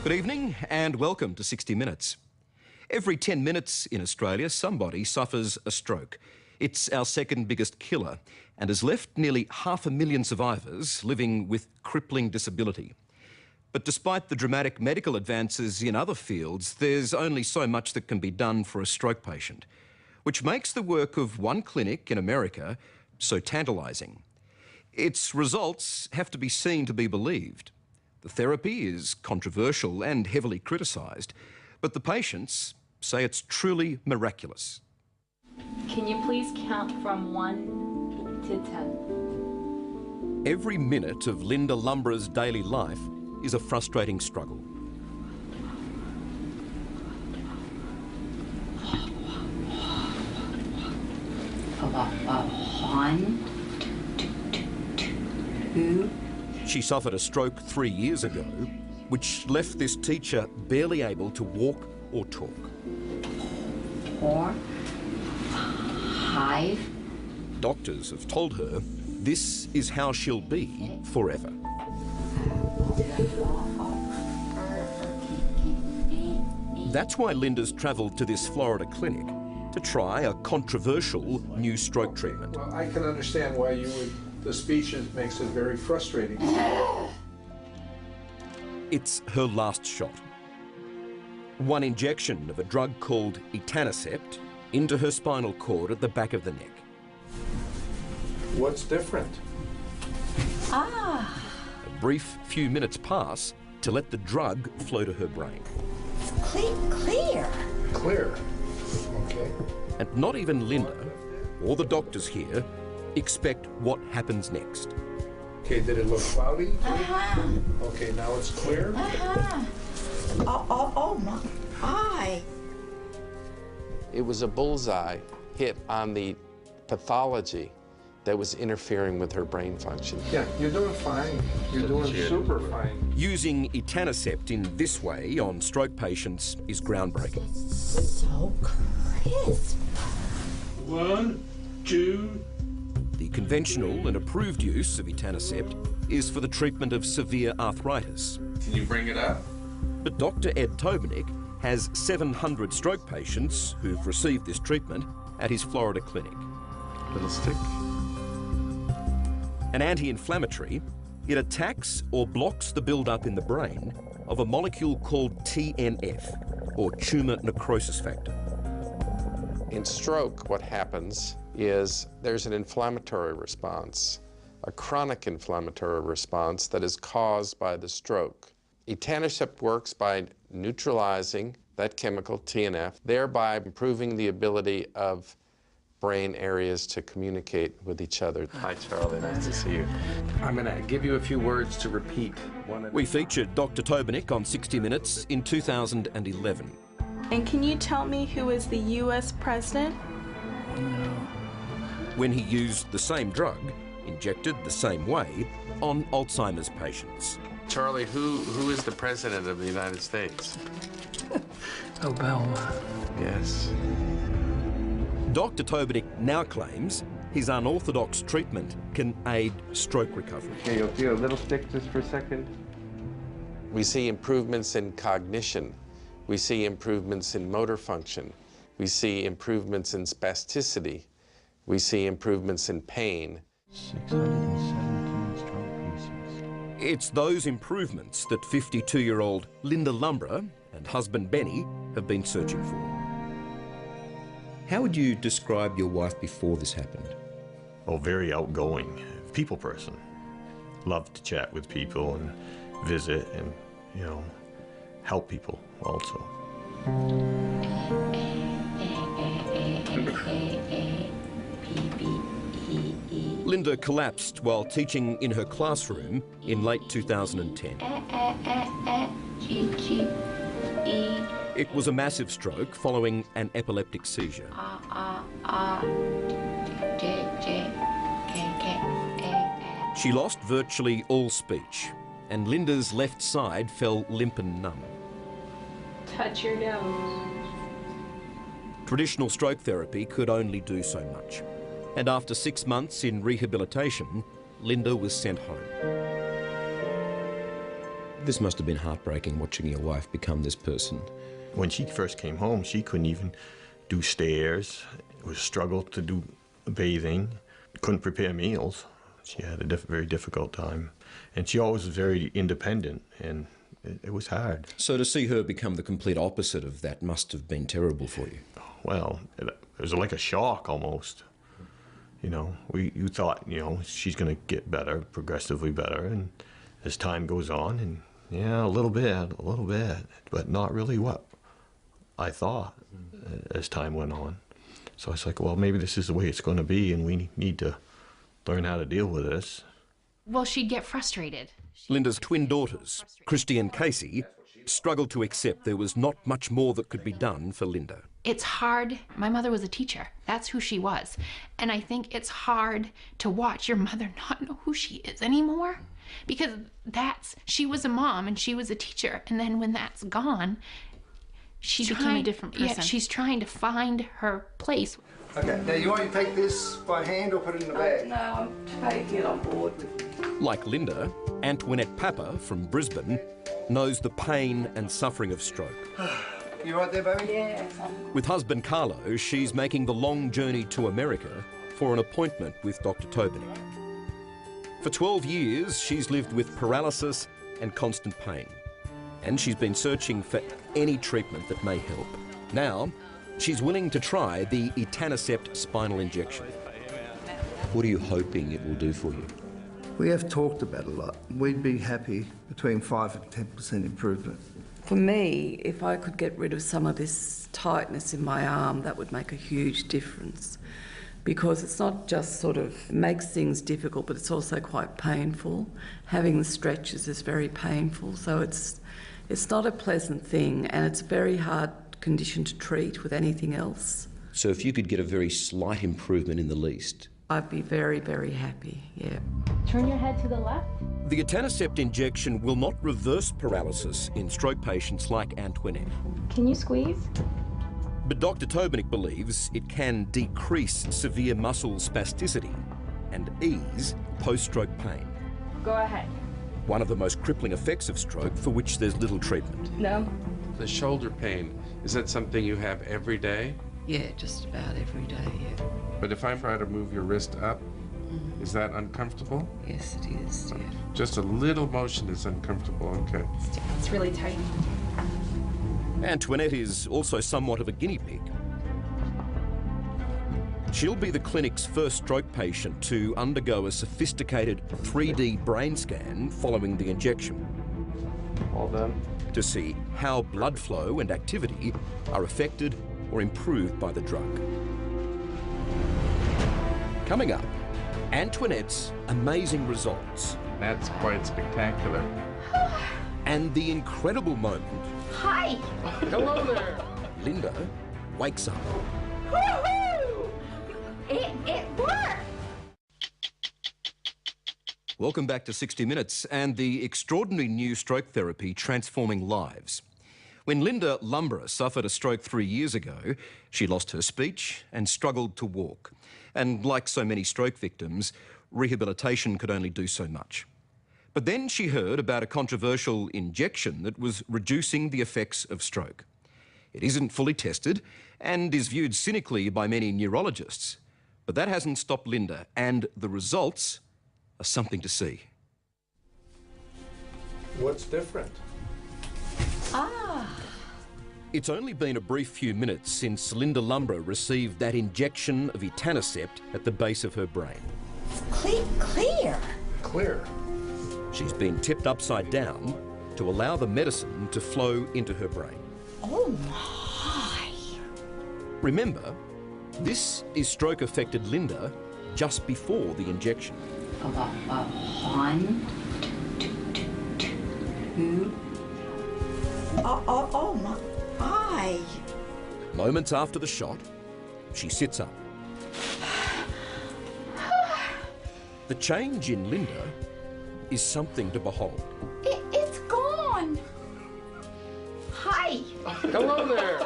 Good evening and welcome to 60 Minutes. Every 10 minutes in Australia, somebody suffers a stroke. It's our second biggest killer and has left nearly 500,000 survivors living with crippling disability. But despite the dramatic medical advances in other fields, there's only so much that can be done for a stroke patient, which makes the work of one clinic in America so tantalising. Its results have to be seen to be believed. The therapy is controversial and heavily criticised, but the patients say it's truly miraculous. Can you please count from 1 to 10? Every minute of Linda Lumbra's daily life is a frustrating struggle. One, two. She suffered a stroke 3 years ago, which left this teacher barely able to walk or talk. 4, 5. Doctors have told her this is how she'll be forever. That's why Linda's travelled to this Florida clinic to try a controversial new stroke treatment. Well, I can understand why you would. The speech makes it very frustrating. It's her last shot. One injection of a drug called etanercept into her spinal cord at the back of the neck. What's different? A brief few minutes pass to let the drug flow to her brain. Clear. Clear. Okay. And not even Linda or the doctors here expect what happens next. Okay, did it look cloudy? Okay, now it's clear. Oh my. It was a bullseye hit on the pathology that was interfering with her brain function. Yeah, you're doing fine. You're doing super fine. Using etanercept in this way on stroke patients is groundbreaking. So crisp. 1, 2. The conventional and approved use of etanercept is for the treatment of severe arthritis. Can you bring it up? But Dr. Ed Tobernick has 700 stroke patients who've received this treatment at his Florida clinic. Little stick. An anti-inflammatory, it attacks or blocks the build-up in the brain of a molecule called TNF, or tumour necrosis factor. In stroke, what happens is there's an inflammatory response, a chronic inflammatory response that is caused by the stroke. Etanercept works by neutralizing that chemical, TNF, thereby improving the ability of brain areas to communicate with each other. Hi, Charlie. Nice to see you. I'm going to give you a few words to repeat. We featured Dr. Tobernick on 60 Minutes in 2011. And can you tell me who is the U.S. president? When he used the same drug, injected the same way, on Alzheimer's patients. Charlie, who is the president of the United States? Obama. Yes. Dr. Tobernick now claims his unorthodox treatment can aid stroke recovery. Okay, you'll feel a little stick just for a second. We see improvements in cognition. We see improvements in motor function. We see improvements in spasticity. We see improvements in pain. 617 stroke pieces. It's those improvements that 52-year-old Linda Lumbra and husband Benny have been searching for. How would you describe your wife before this happened? Oh, very outgoing, people person. Loved to chat with people and visit and, you know, help people also. Linda collapsed while teaching in her classroom in late 2010. It was a massive stroke following an epileptic seizure. She lost virtually all speech, and Linda's left side fell limp and numb. Touch your nose. Traditional stroke therapy could only do so much. And after 6 months in rehabilitation, Linda was sent home. This must have been heartbreaking, watching your wife become this person. When she first came home, she couldn't even do stairs. It was a struggle to do bathing. Couldn't prepare meals. She had a very difficult time. And she always was very independent, and it was hard. So to see her become the complete opposite of that must have been terrible for you. Well, it was like a shock almost. You know, you thought, you know, she's going to get better, progressively better, and as time goes on, and yeah, a little bit, but not really what I thought as time went on. So I was like, well, maybe this is the way it's going to be, and we need to learn how to deal with this. Well, she'd get frustrated. Linda's twin daughters, Christy and Casey, struggled to accept there was not much more that could be done for Linda. It's hard. My mother was a teacher. That's who she was. And I think it's hard to watch your mother not know who she is anymore. Because she was a mom and she was a teacher. And then when that's gone, She became a different person. Yeah, she's trying to find her place. Okay, now you want to take this by hand or put it in the bag? No, I'm taking it on board with me. Like Linda, Antoinette Papa from Brisbane knows the pain and suffering of stroke. You right there, baby? Yes. With husband Carlo, she's making the long journey to America for an appointment with Dr. Tobinick. For 12 years, she's lived with paralysis and constant pain. And she's been searching for any treatment that may help. Now, she's willing to try the etanercept spinal injection. What are you hoping it will do for you? We have talked about it a lot. We'd be happy between 5 and 10% improvement. For me, if I could get rid of some of this tightness in my arm, that would make a huge difference. Because it's not just sort of makes things difficult, but it's also quite painful. Having the stretches is very painful, so it's not a pleasant thing, and it's a very hard condition to treat with anything else. So if you could get a very slight improvement in the least? I'd be very, very happy, yeah. Turn your head to the left. The etanercept injection will not reverse paralysis in stroke patients like Antoinette. Can you squeeze? But Dr. Tobinick believes it can decrease severe muscle spasticity and ease post-stroke pain. Go ahead. One of the most crippling effects of stroke for which there's little treatment. No. The shoulder pain, is that something you have every day? Yeah, just about every day, yeah. But if I try to move your wrist up, is that uncomfortable? Yes, it is, yeah. Just a little motion is uncomfortable, okay. It's really tight. Antoinette is also somewhat of a guinea pig. She'll be the clinic's first stroke patient to undergo a sophisticated 3D brain scan following the injection. All done. To see how blood flow and activity are affected or improved by the drug. Coming up, Antoinette's amazing results. That's quite spectacular. And the incredible moment. Hi! Hello there! Linda wakes up. Woohoo! It worked! Welcome back to 60 Minutes and the extraordinary new stroke therapy transforming lives. When Linda Lumborough suffered a stroke 3 years ago, she lost her speech and struggled to walk. And like so many stroke victims, rehabilitation could only do so much. But then she heard about a controversial injection that was reducing the effects of stroke. It isn't fully tested and is viewed cynically by many neurologists. But that hasn't stopped Linda, and the results are something to see. What's different? It's only been a brief few minutes since Linda Lumborough received that injection of etanercept at the base of her brain. Clear. Clear. She's been tipped upside down to allow the medicine to flow into her brain. Oh my. Remember, this is stroke-affected Linda just before the injection. 1, 2. Oh my. Moments after the shot, she sits up. The change in Linda is something to behold. It's gone! Hi! Hello there!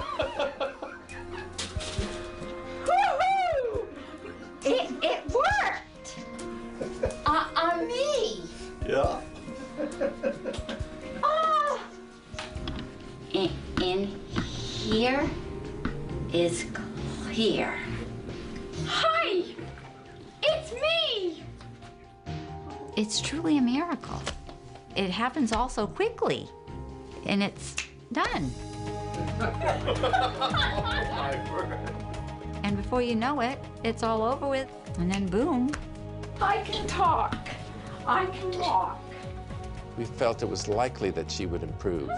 Woohoo! It worked! On me! Yeah. Oh, here is clear. Hi! It's me! It's truly a miracle. It happens all so quickly, and it's done. And before you know it, it's all over with, and then boom. I can talk. I can walk. We felt it was likely that she would improve.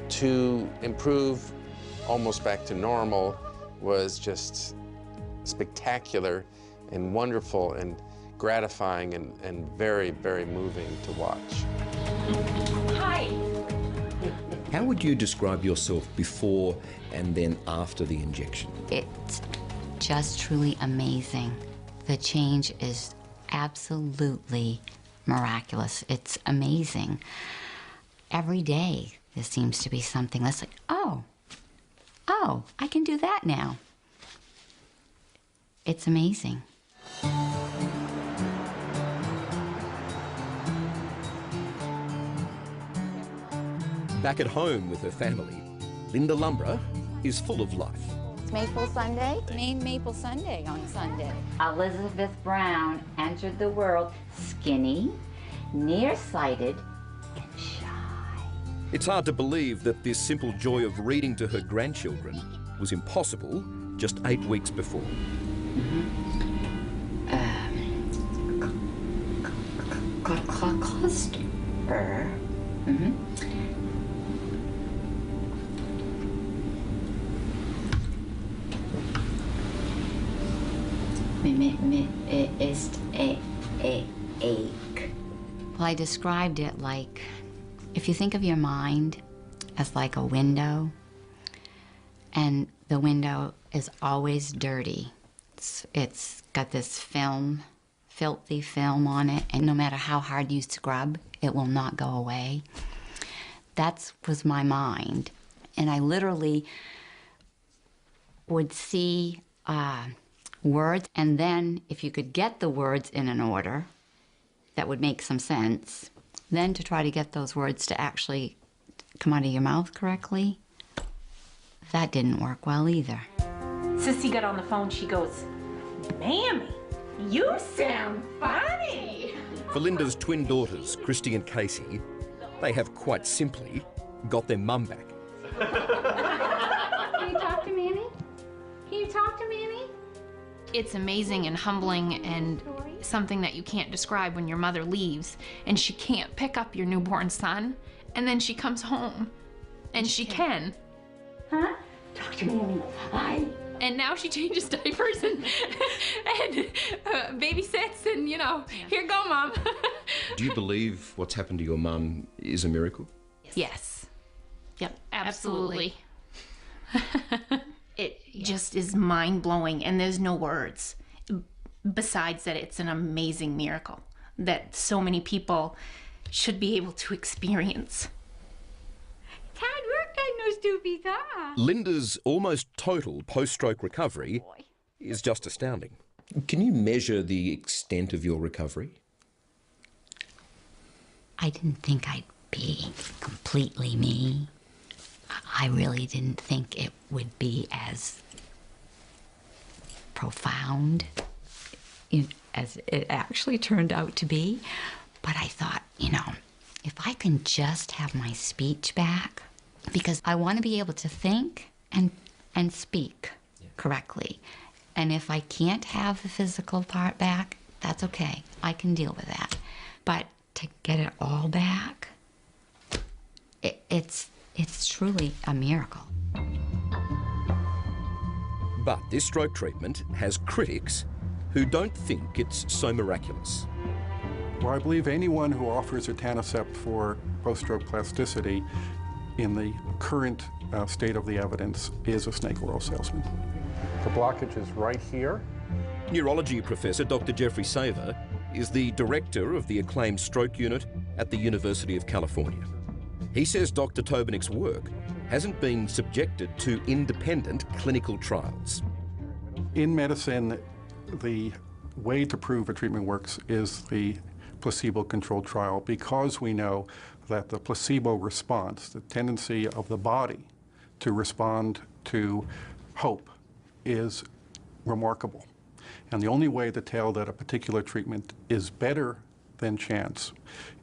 To improve almost back to normal was just spectacular and wonderful and gratifying and very, very moving to watch. Hi. How would you describe yourself before and then after the injection? It's just truly amazing. The change is absolutely miraculous. It's amazing. Every day there seems to be something that's like, oh, I can do that now. It's amazing. Back at home with her family, Linda Lumbra is full of life. It's Maple Sunday. Maple Sunday on Sunday. Elizabeth Brown entered the world skinny, nearsighted, and shy. It's hard to believe that this simple joy of reading to her grandchildren was impossible just 8 weeks before. Cluster. Ist ache. Well, I described it like, if you think of your mind as like a window, and the window is always dirty. It's got this film, filthy film on it, and no matter how hard you scrub, it will not go away. That was my mind. And I literally would see words, and then if you could get the words in an order that would make some sense, then to try to get those words to actually come out of your mouth correctly, that didn't work well either. Sissy got on the phone, she goes, Mammy, you sound funny. For Linda's twin daughters, Christy and Casey, they have quite simply got their mum back. Can you talk to Manny? Can you talk to Manny? It's amazing and humbling and something that you can't describe when your mother leaves and she can't pick up your newborn son, and then she comes home and she can. Huh? Talk to Manny. Hi. And now she changes diapers and babysits and, you know, here you go, Mom. Do you believe what's happened to your mum is a miracle? Yes. Yep, absolutely. It just is mind-blowing, and there's no words. Besides that, it's an amazing miracle that so many people should be able to experience. Can't work on no stupid car. Linda's almost total post-stroke recovery is just astounding. Can you measure the extent of your recovery? I didn't think I'd be completely me. I really didn't think it would be as profound as it actually turned out to be. But I thought, you know, if I can just have my speech back, because I want to be able to think and speak correctly. And if I can't have the physical part back, that's okay. I can deal with that. But to get it all back, it's truly a miracle. But this stroke treatment has critics who don't think it's so miraculous. Well, I believe anyone who offers etanercept for post-stroke plasticity in the current state of the evidence is a snake oil salesman. The blockage is right here. Neurology professor Dr. Jeffrey Saver is the director of the acclaimed stroke unit at the University of California. He says Dr. Tobinick's work hasn't been subjected to independent clinical trials. In medicine, the way to prove a treatment works is the placebo-controlled trial, because we know that the placebo response, the tendency of the body to respond to hope is remarkable. And the only way to tell that a particular treatment is better than chance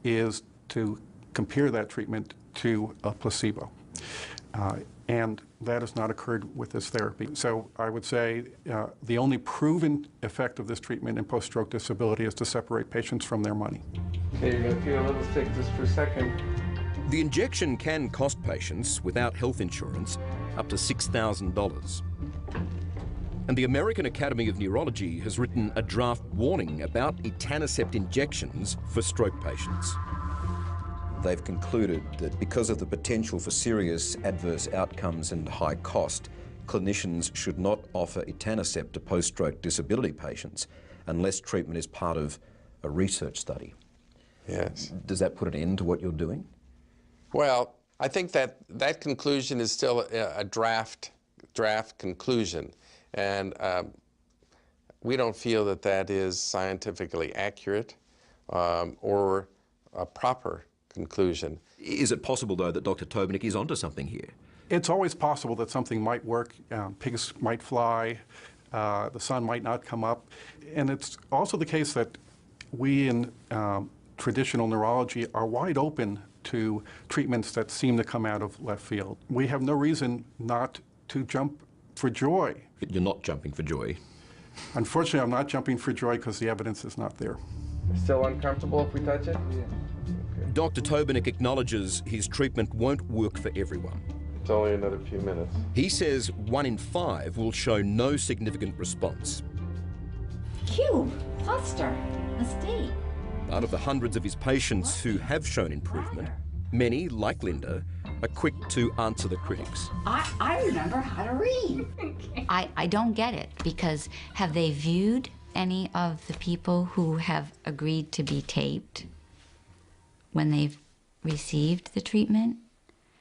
is to compare that treatment to a placebo. And that has not occurred with this therapy. So I would say the only proven effect of this treatment in post-stroke disability is to separate patients from their money. Okay, you're going to feel a little sick just for a second. The injection can cost patients without health insurance up to $6,000. And the American Academy of Neurology has written a draft warning about etanercept injections for stroke patients. They've concluded that because of the potential for serious adverse outcomes and high cost, clinicians should not offer etanercept to post-stroke disability patients unless treatment is part of a research study. Yes. Does that put an end to what you're doing? Well, I think that that conclusion is still a draft conclusion, and we don't feel that that is scientifically accurate or a proper conclusion. Is it possible, though, that Dr. Tobinick is onto something here? It's always possible that something might work. Pigs might fly, the sun might not come up. And it's also the case that we in traditional neurology are wide open to treatments that seem to come out of left field. We have no reason not to jump for joy. You're not jumping for joy. Unfortunately, I'm not jumping for joy because the evidence is not there. Still uncomfortable if we touch it? Yeah. Dr. Tobinick acknowledges his treatment won't work for everyone. It's only another few minutes. He says 1 in 5 will show no significant response. Cube, cluster, estate. Out of the hundreds of his patients who have shown improvement, many, like Linda, are quick to answer the critics. I remember how to read. I don't get it, because have they viewed any of the people who have agreed to be taped when they've received the treatment?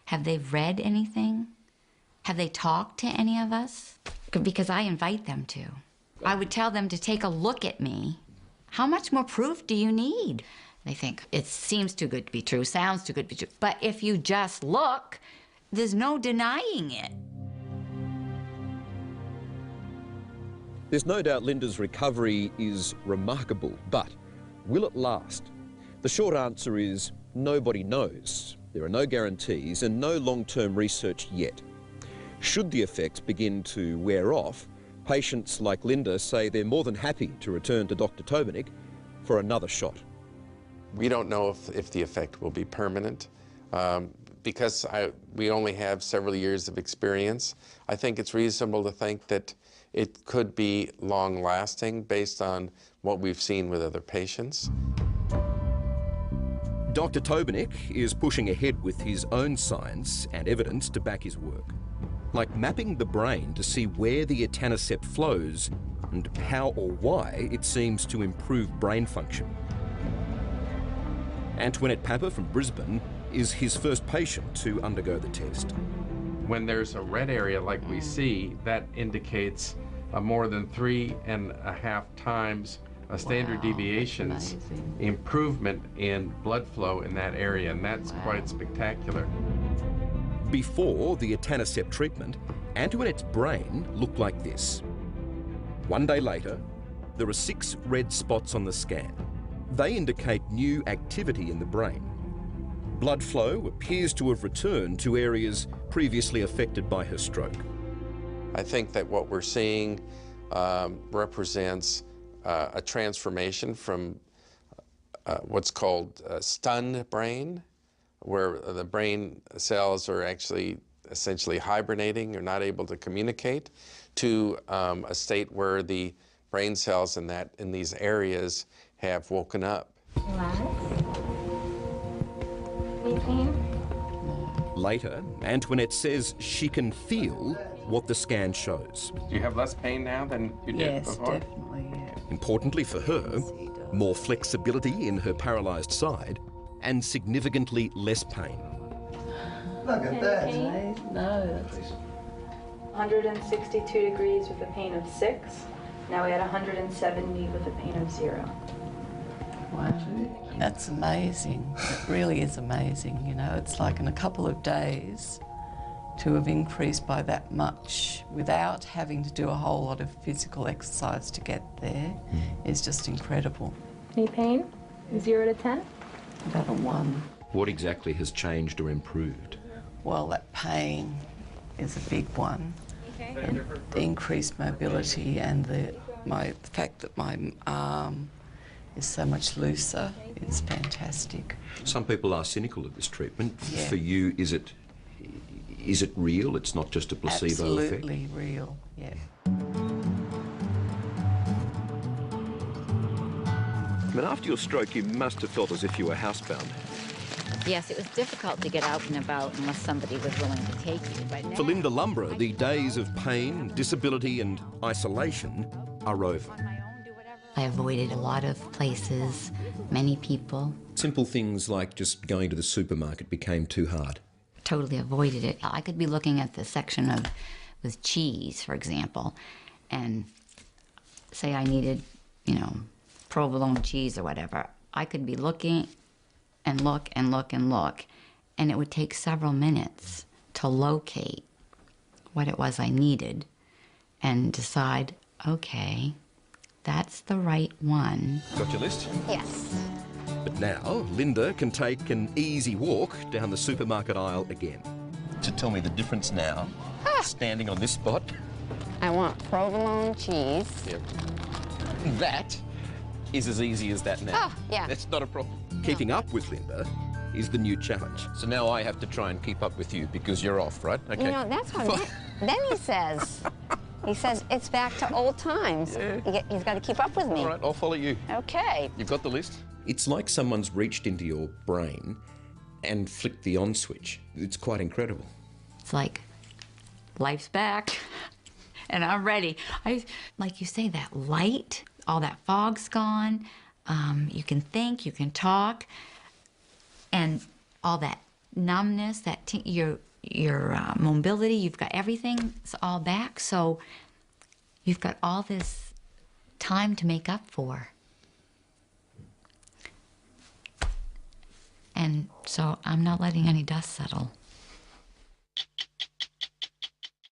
Have they read anything? Have they talked to any of us? Because I invite them to. I would tell them to take a look at me. How much more proof do you need? They think, it seems too good to be true, sounds too good to be true. But if you just look, there's no denying it. There's no doubt Linda's recovery is remarkable, but will it last? The short answer is nobody knows. There are no guarantees and no long-term research yet. Should the effects begin to wear off, patients like Linda say they're more than happy to return to Dr. Tobinick for another shot. We don't know if the effect will be permanent. Because we only have several years of experience, I think it's reasonable to think that it could be long-lasting based on what we've seen with other patients. Dr. Tobinick is pushing ahead with his own science and evidence to back his work, like mapping the brain to see where the etanercept flows and how or why it seems to improve brain function. Antoinette Papa from Brisbane is his first patient to undergo the test. When there's a red area like we see, that indicates a more than 3.5 times a standard deviations improvement in blood flow in that area, and that's quite spectacular. Before the etanercept treatment, Antoinette's brain looked like this. 1 day later, there are 6 red spots on the scan. They indicate new activity in the brain. Blood flow appears to have returned to areas previously affected by her stroke. I think that what we're seeing represents a transformation from what's called stunned brain, where the brain cells are actually essentially hibernating or not able to communicate, to a state where the brain cells in these areas have woken up. Later, Antoinette says she can feel what the scan shows. Do you have less pain now than you did before? Yes, definitely, yeah. Importantly for her, more flexibility in her paralysed side and significantly less pain. Look at that. No, 162 degrees with a pain of 6. Now we had 170 with a pain of 0. wow. That's amazing. It really is amazing, you know. It's like in a couple of days to have increased by that much without having to do a whole lot of physical exercise to get there is just incredible. Any pain? 0 to 10? About a 1. What exactly has changed or improved? Well, that pain is a big one. And the increased mobility and the fact that my arm is so much looser, it's fantastic. Some people are cynical of this treatment. Yeah. For you, is it real? It's not just a placebo effect? Absolutely real, yeah. I mean, after your stroke, you must have felt as if you were housebound. Yes, it was difficult to get out and about unless somebody was willing to take you. But now, For Linda Lumbra, the days of pain, disability and isolation are over. I avoided a lot of places, many people. Simple things like just going to the supermarket became too hard. Totally avoided it. I could be looking at the section with cheese, for example, and say I needed, provolone cheese or whatever. I could be looking and look and look and look, and it would take several minutes to locate what it was I needed and decide, okay, that's the right one. Got your list? Yes. But now, Linda can take an easy walk down the supermarket aisle again. To tell me the difference now, standing on this spot. I want provolone cheese. Yep. That is as easy as that now. Oh, yeah. That's not a problem. Keeping up with Linda is the new challenge. So now I have to try and keep up with you because you're off, right? Okay. That's what then he says. He says, it's back to old times. Yeah. He's got to keep up with me. All right, I'll follow you. Okay. You've got the list? It's like someone's reached into your brain and flicked the on switch. It's quite incredible. It's like, life's back, and I'm ready. Like you say, that light, all that fog's gone. You can think, you can talk, and all that numbness, your mobility, you've got everything, it's all back. So you've got all this time to make up for. And so I'm not letting any dust settle.